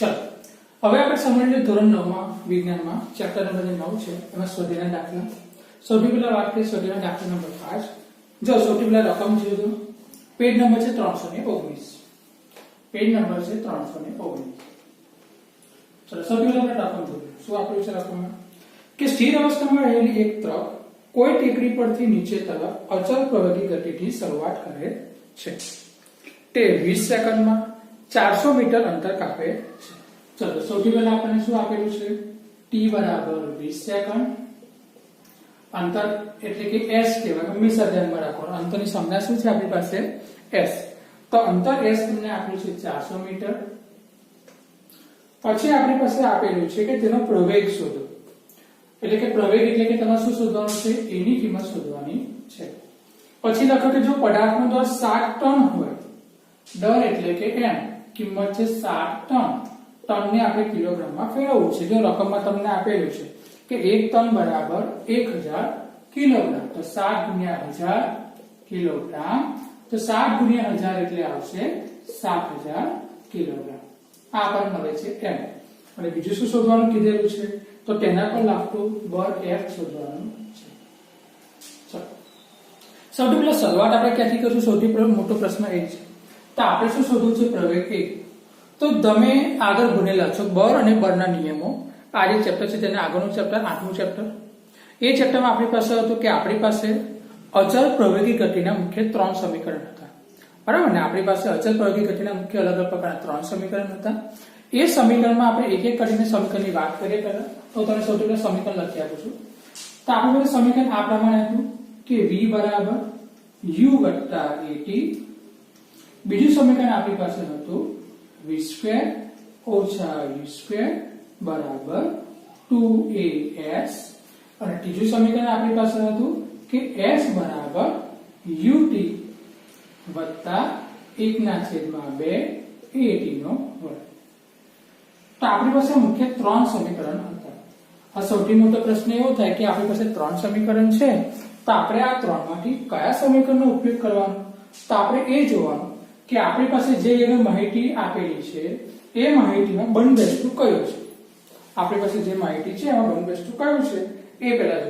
चलो હવે આપણે સમજીએ ધોરણ 9 માં વિજ્ઞાનમાં ચેપ્ટર નંબર 9 છે એમાં સ્વાધ્યાયના દાખલા સૌથી પહેલા વાત કરીએ સ્વાધ્યાયના દાખલા નંબર 5 જો સૌથી પહેલા રકમ જોજો પેજ નંબર છે 319 પેજ નંબર છે 319 ચલો સૌથી પહેલા આપણે રકમ જોઈએ શું આપ્યું છે રકમમાં કે સ્થિર અવસ્થામાં રહેલી એક ટ્રક કોઈ ટેકરી પરથી નીચે તરફ અચળ પ્રવેગી ગતિથી શરૂઆત કરે છે તે 20 સેકન્ડમાં 400 મીટર અંતર કાપે છે चलो સૌથી પહેલા આપણને શું આપેલું છે t બરાબર 20 સેકન્ડ અંતર એટલે કે s કહેવાય હંમેશા ધ્યાનમાં રાખવાનું અંતરની સંજ્ઞા શું છે આપણી પાસે s તો અંતર s તમને આપેલું છે 400 મીટર પછી આપણી પાસે આપેલું છે કે તેનો પ્રવેગ શોધો એટલે કે પ્રવેગ એટલે કે તમારે શું શોધવાનું છે એની કિંમત શોધવાની છે પછી લખો કે જો પદાર્થનો દર 7 ટન હોય દર એટલે કે m કિંમત છે 7 ટન ટન ને આપણે કિલોગ્રામમાં ફેરવવું છે જો રકમમાં તમને આપેલું છે કે 1 ટન બરાબર 1000 કિલોગ્રામ તો 7 ગુણ્યા 1000 કિલોગ્રામ તો 7 ગુણ્યા 1000 એટલે આવશે 7000 કિલોગ્રામ આ પર મળે છે m અને બીજું શું શોધવાનું કીધેલું છે તો તેના પર લાગતું બળ F શોધવાનું છે ચલો સૌથી પહેલા શરૂઆત આપણે ક્યાંથી કરશું સૌથી પહેલો મોટો પ્રશ્ન એ છે તો આપણે શું શોધવું છે પ્રવેગ 1 તો તમે આગળ ભણેલા છો બળ અને બળના નિયમો આ જે ચેપ્ટર છે તેને આગળનું ચેપ્ટર 8મું ચેપ્ટર એ ચેપ્ટરમાં આપણી પાસે હતું કે આપણી પાસે અચળ પ્રવેગી ગતિના મુખ્ય 3 સમીકરણ હતા બરાબર ને આપણી પાસે અચળ પ્રવેગી ગતિના મુખ્ય અલગ અલગ પ્રકારના 3 સમીકરણ હતા એ સમીકરણમાં આપણે એક એક કરીને સમીકરણની વાત કરીએ પહેલા તો તમે સૌથી પહેલા સમીકરણ લખી આપું છું તો આપણું સમીકરણ આ પ્રમાણે હતું કે v બરાબર u વત્તા at બીજું સમીકરણ આપણી પાસે હતું v² ઓછા u² બરાબર 2as અને ત્રીજું સમીકરણ આપણી પાસે હતું કે s બરાબર ut વત્તા 1/2 at નો વર્ગ તો આપણી પાસે મુખ્ય 3 સમીકરણ હતા આ સૌથી મોટો પ્રશ્ન એવો થાય કે આપણી પાસે 3 સમીકરણ છે તો આપણે આ 3 માંથી કયા સમીકરણનો ઉપયોગ કરવાનો તો આપણે એ જોવાનું કે આપણી પાસે જે માહિતી આપેલી છે એ માહિતીમાં બંધબેસતુ કયું છે આપણી પાસે જે માહિતી છે એમાં બંધબેસતુ કયું છે એ પહેલા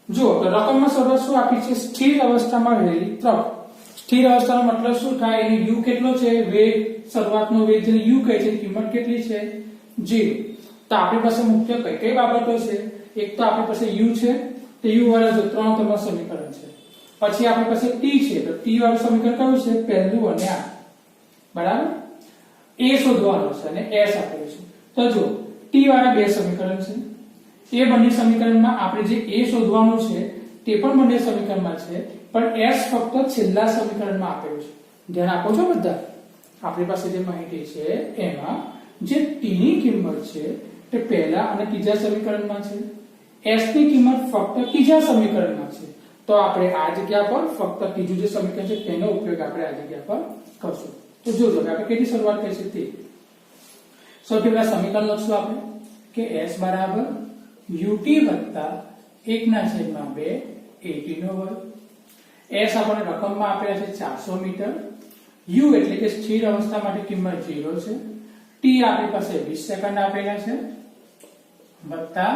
જો તો રકમમાં શરૂઆત શું આપી છે સ્થિર અવસ્થામાં રહેલી ટ્રક સ્થિર અવસ્થાનો મતલબ શું થાય એની u કેટલો છે વેગ શરૂઆતનો વેગ જેને u કહે છે કિંમત કેટલી છે 0 તો આપણી પાસે મુખ્ય કઈ કઈ બાબતો છે એક તો આપણી પાસે u છે તો u વાળા જો 3 તમારું સમીકરણ છે પછી આપણી પાસે t છે તો t વાળું સમીકરણ કયું છે પહેલું અને આ બરાબર a શોધવાનું છે અને s આપેલું છે તો જો t વાળા બે સમીકરણ છે એ બંને સમીકરણમાં આપણે જે a શોધવાનું છે તે પણ બંને સમીકરણમાં છે પણ s ફક્ત છેલ્લા સમીકરણમાં આપેલું છે ધ્યાન આપો છો બધા આપણી પાસે જે માહિતી છે એમાં જે t ની કિંમત છે તે પહેલા અને ત્રીજા સમીકરણમાં છે s ની કિંમત ફક્ત ત્રીજા સમીકરણમાં છે તો આપણે આ જગ્યા પર ફક્ત ત્રીજું જે સમીકરણ છે તેનો ઉપયોગ આપણે આ જગ્યા પર કરશું તો જોજો આપણે કેટલી શરૂઆત કરીશું તે સૌથી પહેલા સમીકરણ લખશું આપણે કે s બરાબર ut વત્તા 1/2 at નો વર્ગ s આપણને રકમમાં આપેલા છે 400 મીટર u એટલે કે સ્થિર અવસ્થા માટે કિંમત 0 છે t આપણી પાસે 20 સેકન્ડ આપેલા છે વત્તા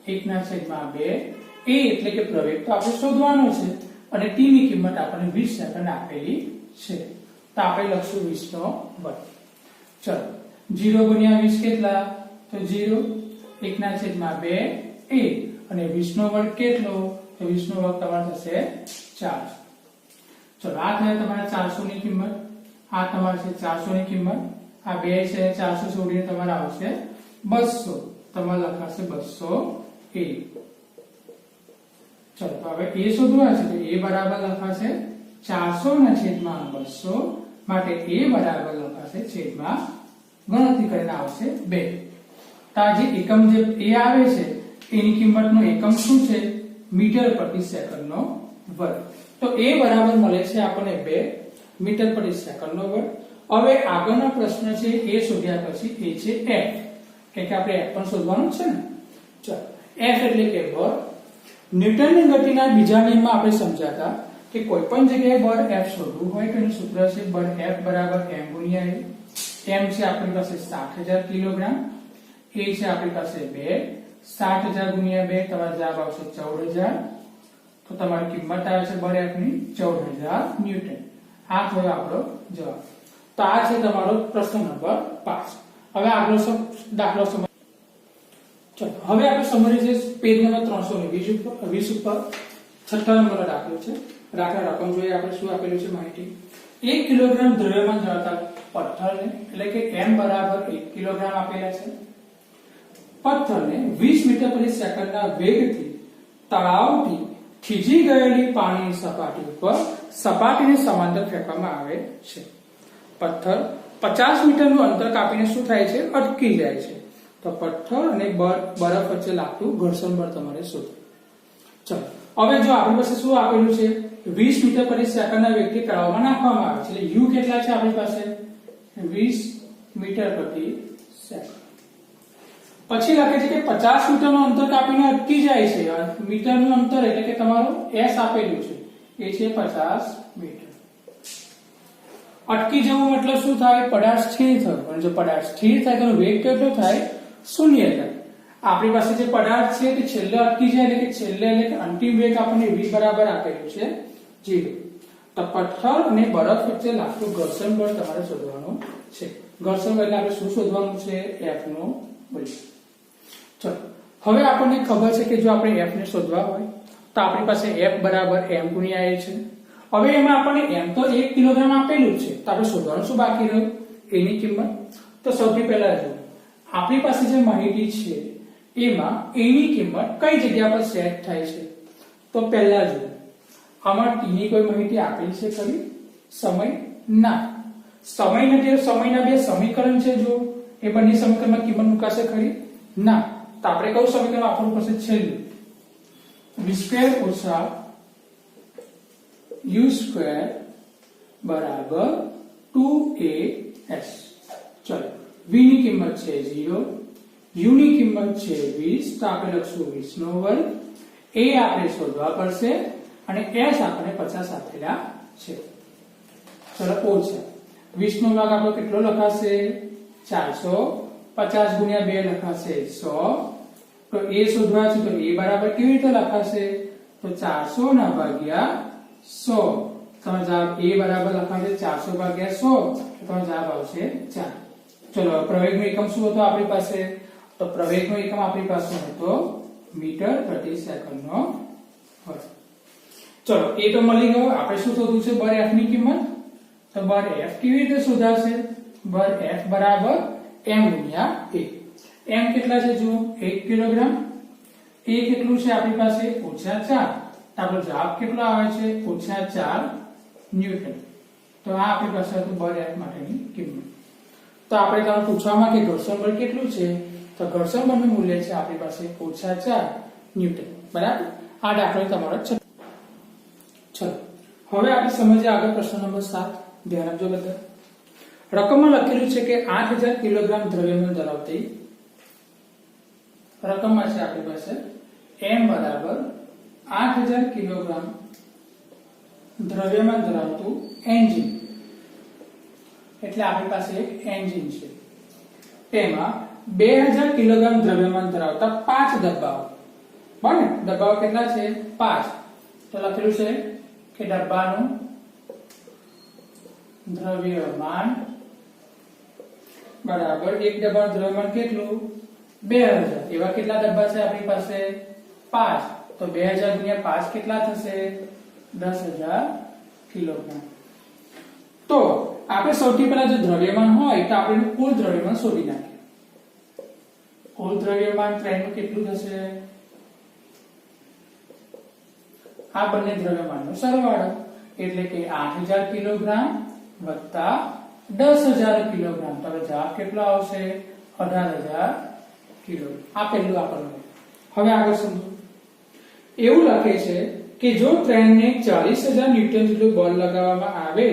1/2 a એટલે કે પ્રવેગ તો આપણે શોધવાનો છે અને t ની કિંમત આપણને 20 સેકન્ડ આપેલી છે તો આપણે લખશું 20 નો વર્ગ ચલો 0 ગુણ્યા 20 કેટલા તો 0 1/2 a અને 20 નો વર્ગ કેટલો તો 20 નો વર્ગ તમારો થશે 4 ચલો આ થાય તમારા 400 ની કિંમત આ તમારે છે 400 ની કિંમત આ 2 છે 400 છોડીને તમારે આવશે 200 તમારે લખાશે 200 a ચલો તો હવે a શોધવા છે તો a બરાબર લખાશે 400/200 માટે a બરાબર લખાશે છેદમાં ગણતરી કરીને આવશે 2 તો આ જે એકમ જે a આવે છે એની કિંમતનો એકમ શું છે મીટર પ્રતિ સેકન્ડનો વર્ગ તો a બરાબર મળે છે આપણને 2 મીટર પ્રતિ સેકન્ડનો વર્ગ હવે આગળનો પ્રશ્ન છે a શોધ્યા પછી એ છે f કે આપણે f પણ શોધવાનું છે ને ચલો f એટલે કે બળ ન્યૂટનની ગતિના બીજા નિયમમાં આપણે સમજાતા કે કોઈ પણ જગ્યાએ બળ F શોધવું હોય તો એનું સૂત્ર છે બળ F બરાબર m ગુણ્યા a એમ છે આપણી પાસે 60,000 કિલોગ્રામ, એ છે આપણી પાસે 2, 60,000 ગુણ્યા 2 તમારો જવાબ આવશે 14,000. તો તમારી કિંમત આવે છે બર એફ ની 14,000 ન્યૂટન. આ થયો આપણો જવાબ. તો આ છે તમારો પ્રશ્ન નંબર 5. હવે આગળનો દાખલો સમજ. ચલો હવે આપણે સમજીએ પેજ નંબર 320 ઉપર છઠ્ઠા નંબરનો દાખલો છે. દાખલા રકમ જોઈએ આપણે શું આપેલું છે માહિતી. 1 કિલોગ્રામ દ્રવ્યમાન ધરાવતા પથ્થરને એટલે કે m બરાબર 1 કિલોગ્રામ આપેલા છે. પથ્થરને 20 મીટર પ્રતિ સેકન્ડના વેગથી તળાવથી થીજી ગયેલી પાણીની સપાટી ઉપર સપાટીને સમાંતર ફેંકવામાં આવે છે. પથ્થર 50 મીટરનું અંતર કાપીને શું થાય છે? અટકી જાય છે. તો પથ્થર અને બરફ વચ્ચે લાગતું ઘર્ષણ બળ તમારે શોધવું. ચલો હવે જો આપણી પાસે શું આપેલું છે? 20 મીટર પ્રતિ સેકન્ડના વેગથી તળાવમાં નાખવામાં આવે છે. એટલે u કેટલા છે આપણી પાસે? 20 મીટર પ્રતિ સેકન્ડ. પછી લખે છે કે 50 મીટરનું અંતર કાપીને અટકી જાય છે. મીટરનું અંતર એટલે કે તમારું s આપેલું છે એ છે 50 મીટર. અટકી જવું મતલબ શું થાય? પદાર્થ સ્થિર થયો. અને જો પદાર્થ સ્થિર થાય તો વેગ કેટલો થાય? 0 થાય. આપણી પાસે જે પદાર્થ છે તે છેલ્લે અટકી જાય એટલે કે છેલ્લે એટલે કે અંતિમ વેગ આપણને v બરાબર આપેલું છે 0. તો પથ્થર અને બરફ વચ્ચે લાગતું ઘર્ષણ બળ તમારે શોધવાનું છે. ઘર્ષણ બળ એટલે આપણે શું શોધવાનું છે? f નું મૂલ્ય. ચલો હવે આપણને ખબર છે કે જો આપણે f ને શોધવા હોય તો આપણી પાસે f બરાબર m ગુણ્યા a છે. હવે એમાં આપણને m તો 1 કિલોગ્રામ આપેલું છે તો આપણે શોધવાનું શું બાકી રહ્યું? એની કિંમત. તો સૌથી પહેલા જો આપણી પાસે જે માહિતી છે એમાં એની કિંમત કઈ જગ્યા પર સેટ થાય છે? તો પહેલા જો આમાં t ની કોઈ માહિતી આપેલી છે ખરી? સમય ના. સમયના બે સમીકરણ છે જો એ બંને સમીકરણમાં કિંમત મુકાશે ખરી? ના. તો આપણે કયું સમીકરણ વાપરવું પડશે? છેલ્લું v² - u² બરાબર 2as. ચલો v ની કિંમત છે 0, u ની કિંમત છે 20 તો આપણે લખશું 20 નો વર્ગ. a આપણે શોધવા પડશે અને s આપણે 50 આપેલા છે. ચલો ઓછા 20 નો ભાગ આપણો કેટલો લખાશે? 400. 50 ગુણ્યા 2 લખાશે 100. તો a શોધવા છે તો a બરાબર કેવી રીતે લખાશે? તો 400 ના ભાગ્યા 100. તમારો જવાબ a બરાબર લખાશે 400 ભાગ્યા 100. તો તમારો જવાબ આવશે 4. ચલો પ્રવેગનો એકમ શું હતો આપણી પાસે? તો પ્રવેગનો એકમ આપણી પાસે હતો મીટર પ્રતિ સેકન્ડનો હતો. ચલો એ તો મળી ગયો. આપણે શું શોધવું છે? બર f ની કિંમત. તો બર f કેવી રીતે શોધાશે? બર f બરાબર m ગુણ્યા a. m કેટલા છે? જો 1 કિલોગ્રામ. a કેટલું છે આપણી પાસે? -4. આપણો જવાબ કેટલો આવે છે? -4 ન્યૂટન. તો આ આપણી પાસે હતું બર f માટેની કિંમત. તો આપણે તમને પૂછવામાં કે ઘર્ષણ બળ કેટલું છે? તો ઘર્ષણ બળનું મૂલ્ય છે આપણી પાસે -4 ન્યૂટન. બરાબર. આ દાખલો તમારો છે. ચલો હવે આપણે સમજીએ આગળ પ્રશ્ન નંબર 7. ધ્યાન આપજો બધા. રકમમાં લખેલું છે કે 8000 કિલોગ્રામ દ્રવ્યમાન ધરાવતી રકમમાં છે આપણી પાસે m બરાબર 8000 કિલોગ્રામ દ્રવ્યમાન ધરાવતું એન્જિન. એટલે આપણી પાસે એક એન્જિન છે. તેમાં 2000 કિલોગ્રામ દ્રવ્યમાન ધરાવતા 5 ડબ્બાઓ. બરાબર. ડબ્બાઓ કેટલા છે? 5. તો લખેલું છે કે ડબ્બાનું દ્રવ્યમાન બરાબર એક ડબ્બાનું દ્રવ્યમાન કેટલું? 2000. એવા કેટલા ડબ્બા છે આપણી પાસે? 5. તો 2000 ગુણ્યા 5 કેટલા થશે? 10000 કિલોગ્રામ. તો આપણે સૌથી પહેલા જો દ્રવ્યમાન હોય તો આપણે કુલ દ્રવ્યમાન શોધી નાખીએ. કુલ દ્રવ્યમાન ટ્રેનનું કેટલું થશે? આ બંને દ્રવ્યમાનનો સરવાળો એટલે કે 8000 કિલોગ્રામ વત્તા 10000 કિલોગ્રામ. તો જવાબ કેટલો આવશે? 18000 કિલોગ્રામ. આ પહેલું આપણને. હવે આગળ સમજો. એવું લખે છે કે જો ટ્રેનને 40000 ન્યૂટન જેટલું બળ લગાવવામાં આવે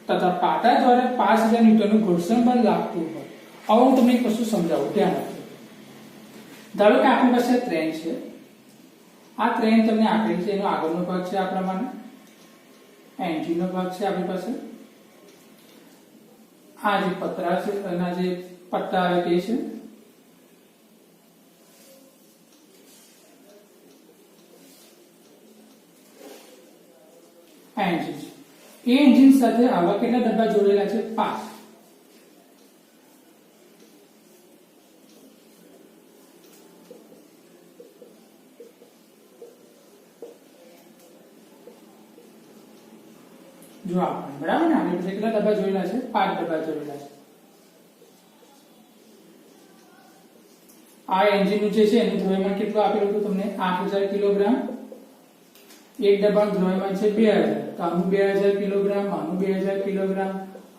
તથા પાટા દ્વારા 5000 ન્યૂટનનું ઘર્ષણ બળ લાગતું હોય. હવે હું તમને કશું સમજાવું. ધ્યાન રાખજો. ધારો કે આપણી પાસે ટ્રેન છે. આ ટ્રેન તમને આપેલી છે. એનો આગળનો ભાગ છે આ પ્રમાણે. એન્જિનનો ભાગ છે આપણી પાસે. આ જે પતરા છે એના જે પટ્ટા આવે તે છે, આ એન્જિન છે. એ એન્જિન સાથે આવા કેટલા ડબ્બા જોડેલા છે? 5. જો આપણે બરાબર ને આની કેટલા ડબ્બા જોયેલા છે? 5 ડબ્બા જોયેલા છે. આ એન્જિન નું જે છે એનું દ્રવ્યમાન કેટલું આપેલું હતું તમને? 8000 કિલોગ્રામ. એક ડબ્બાનું દ્રવ્યમાન છે 2000, તો આનું 2000 કિલોગ્રામ, આનું 2000 કિલોગ્રામ,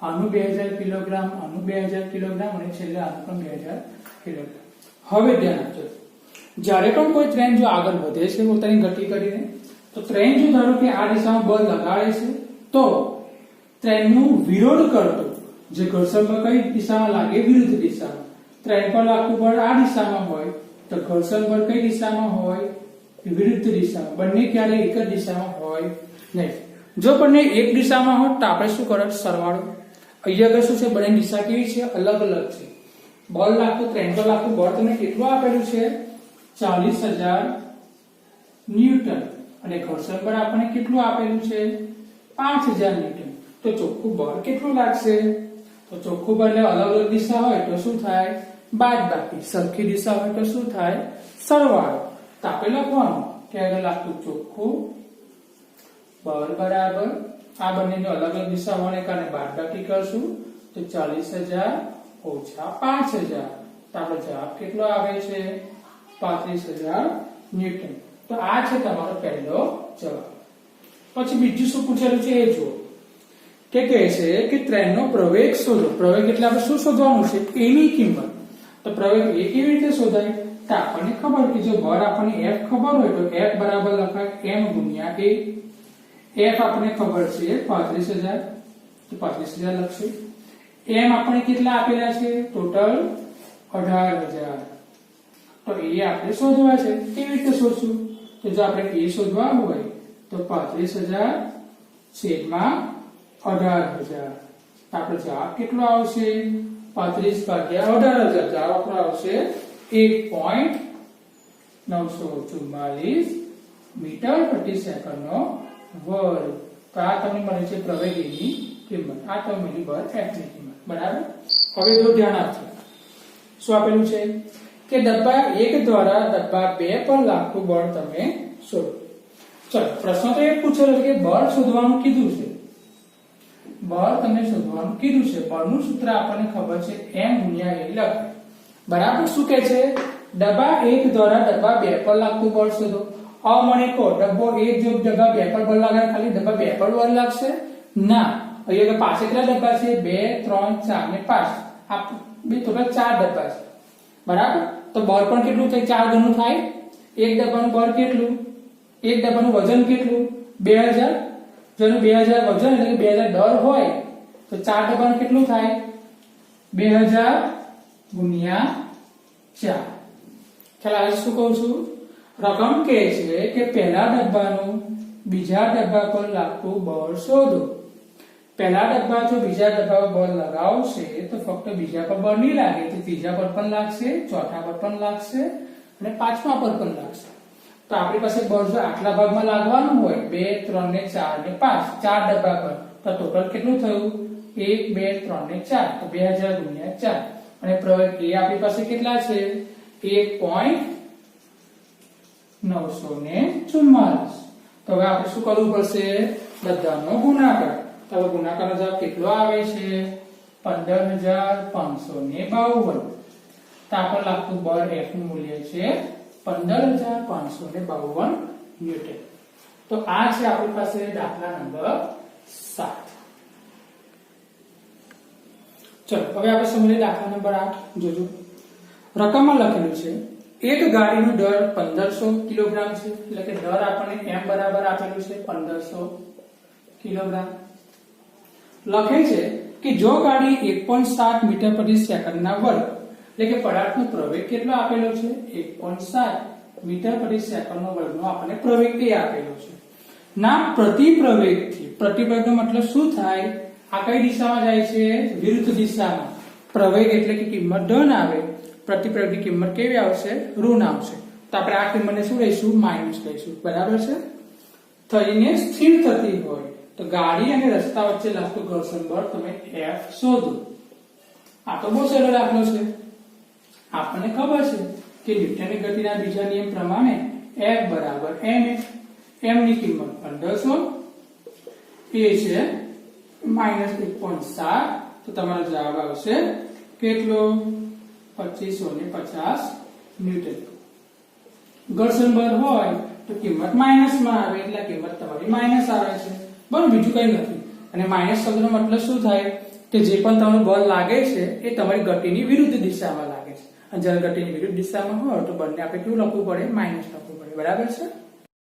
આનું 2000 કિલોગ્રામ, આનું 2000 કિલોગ્રામ અને છેલ્લે આનું પણ 2000 કિલોગ્રામ. હવે ધ્યાન આપજો, જ્યારે પણ કોઈ ટ્રેન જો આગળ વધે છે પોતાની ગતિ કરીને, તો ટ્રેન જો ધારો કે આ દિશામાં બળ લગાડે છે, તો ટ્રેનનું વિરોધ કરતું જે ઘર્ષણ બળ કઈ દિશામાં લાગે? વિરુદ્ધ દિશામાં. ટ્રેન પર લાગતું બળ આ દિશામાં હોય તો ઘર્ષણ બળ કઈ દિશામાં હોય? વિરુદ્ધ દિશામાં. બંને ક્યારે એક જ દિશામાં હોય નહીં. જો બંને એક દિશામાં હોય તો આપણે શું કરત? સરવાળો. અહીંયા આગળ શું છે? બંને દિશા કેવી છે? અલગ અલગ છે. બળ લાગતું, ટ્રેન પર લાગતું બળ તમને કેટલું આપેલું છે? 40000 ન્યૂટન. અને ઘર્ષણ બળ આપણને કેટલું આપેલું છે? 5000 ન્યૂટન. તો ચોખ્ખું બળ કેટલું લાગશે? તો ચોખ્ખું બળ એટલે અલગ અલગ દિશા હોય તો શું થાય? બાદબાકી. સરખી દિશા હોય તો શું થાય? સરવાળો. તો આપણે લખવાનું કે આગળ લાગતું ચોખ્ખું બળ બરાબર આ બંનેની અલગ અલગ દિશા હોવાને કારણે બાદબાકી કરશું તો 40000 ઓછા 5000. તો આપણો જવાબ કેટલો આવે છે? 35000 ન્યૂટન. તો આ છે તમારો પહેલો જવાબ. પછી બીજું શું પૂછેલું છે એ જુઓ, કે કહે છે કે ટ્રેનનો પ્રવેગ શોધો. પ્રવેગ એટલે આપણે શું શોધવાનું છે? એની કિંમત. તો પ્રવેગ એ કેવી રીતે શોધાય? તો આપણને ખબર કે જો બળ આપણને F ખબર હોય તો F બરાબર લખાય m ગુણ્યા a. F આપણને ખબર છે 35000, તો 35000 લખશું. m આપણે કેટલા આપેલા છે? ટોટલ 18000. તો એ આપણે શોધવા છે. કેવી રીતે શોધશું? તો જો આપણે એ શોધવા હોય તો 35000 છેદમાં 18000. આપણો જવાબ કેટલો આવશે? 35 ભાગ્યા 18000. જવાબ આપણો આવશે 1.944 મીટર પ્રતિ સેકન્ડનો વર્ગ. તો આ તમને મળે છે પ્રવેગની કિંમત. આ તમને મળી બળ F ની કિંમત. બરાબર. હવે જો ધ્યાન આપજો, શું આપેલું છે કે ડબ્બા 1 દ્વારા ડબ્બા 2 પર લાગતું બળ તમે શોધો. ચલો, પ્રશ્ન તો એ પૂછેલો છે કે બળ શોધવાનું કીધું છે. બળ તમને શોધવાનું કીધું છે. બળનું સૂત્ર આપણને ખબર છે m ગુણ્યા a લખાય. બરાબર. શું કહે છે? ડબ્બા 1 દ્વારા ડબ્બા 2 પર લાગતું બળ શોધો. હવે મને કહો, ડબ્બો 1 જો ડબ્બા 2 પર બળ લાગે ખાલી ડબ્બા 2 પર બળ લાગશે? ના. અહીંયા પાસે કેટલા ડબ્બા છે? 2 3 4 અને 5. આ બે ટોટલ 4 ડબ્બા છે. બરાબર. તો બળ પણ કેટલું થાય? 4 ગણું થાય. એક ડબ્બાનું બળ કેટલું? એક ડબ્બાનું વજન કેટલું? 2000. જેનું 2000 વજન એટલે કે 2000 દર હોય તો 4 ડબ્બાનું કેટલું થાય? 2000 ગુણ્યા 4. ખ્યાલ આવે શું કહું છું? રકમ કહે છે કે પહેલા ડબ્બાનું બીજા ડબ્બા પર લાગતું બળ શોધો. પહેલા ડબ્બા જો બીજા ડબ્બા પર બળ લગાવશે તો ફક્ત બીજા પર બળ નહીં લાગે, તો ત્રીજા પર પણ લાગશે, ચોથા પર પણ લાગશે અને પાંચમા પર પણ લાગશે. તો આપણી પાસે બળ જો આટલા ભાગમાં લાગવાનું હોય 2 3 ને 4 ને 5, 4 ડબ્બા પર, તો ટોટલ કેટલું થયું? 1 2 3 ને 4, તો 2000 ગુણ્યા 4. અને પ્રવેગ એ આપણી પાસે કેટલા છે? 1.944. તો હવે આપણે શું કરવું પડશે? બધાનો ગુણાકાર. તો હવે ગુણાકારનો જવાબ કેટલો આવે છે? 15552. તો આપણે લાગતું બળ F નું મૂલ્ય છે 15552 ન્યૂટન. તો આ છે આપણી પાસે દાખલા નંબર 7. ચલો હવે આપણે સમજીએ દાખલા નંબર 8. જોજો, રકમમાં લખેલું છે એક ગાડીનો દર 1500 કિલોગ્રામ છે. એટલે કે દર આપણને m બરાબર આપેલું છે 1500 કિલોગ્રામ. લખે છે કે જો ગાડી 1.7 મીટર પ્રતિ સેકન્ડના વર્ગ, એટલે કે પદાર્થનો પ્રવેગ કેટલો આપેલો છે? 1.7 મીટર પ્રતિ સેકન્ડનો વર્ગનો આપણને પ્રવેગ એ આપેલો છે. ના પ્રતિપ્રવેગથી, પ્રતિપ્રવેગનો મતલબ શું થાય? આ કઈ દિશામાં જાય છે? વિરુદ્ધ દિશામાં. પ્રવેગ એટલે કે કિંમત ધન આવે, પ્રતિપ્રવેગની કિંમત કેવી આવશે? ઋણ આવશે. તો આપણે આ કિંમતને શું લઈશું? માઇનસ લઈશું. બરાબર છે? થઈને સ્થિર થતી હોય તો ગાડી અને રસ્તા વચ્ચે લાગતું ઘર્ષણ બળ તમે F શોધો. આ તો બહુ સરળ દાખલો છે. આપણને ખબર છે કે ન્યૂટનની ગતિના બીજા નિયમ પ્રમાણે F બરાબર ma. m ની કિંમત 1500, a છે -1.7, તો તમારો જવાબ આવશે કેટલો? 2550 ન્યૂટન. ઘર્ષણ બળ હોય તો કિંમત માઇનસમાં આવે એટલે કિંમત તમારી માઇનસ આવે છે. બરાબર, બીજું કઈ નથી. અને માઇનસ શબ્દનો મતલબ શું થાય કે જે પણ તમને બળ લાગે છે એ તમારી ગતિની વિરુદ્ધ દિશામાં લાગે છે. અને જ્યારે ગતિની વિરુદ્ધ દિશામાં હોય તો બળને આપણે કેવું લખવું પડે? માઇનસ લખવું પડે. બરાબર છે?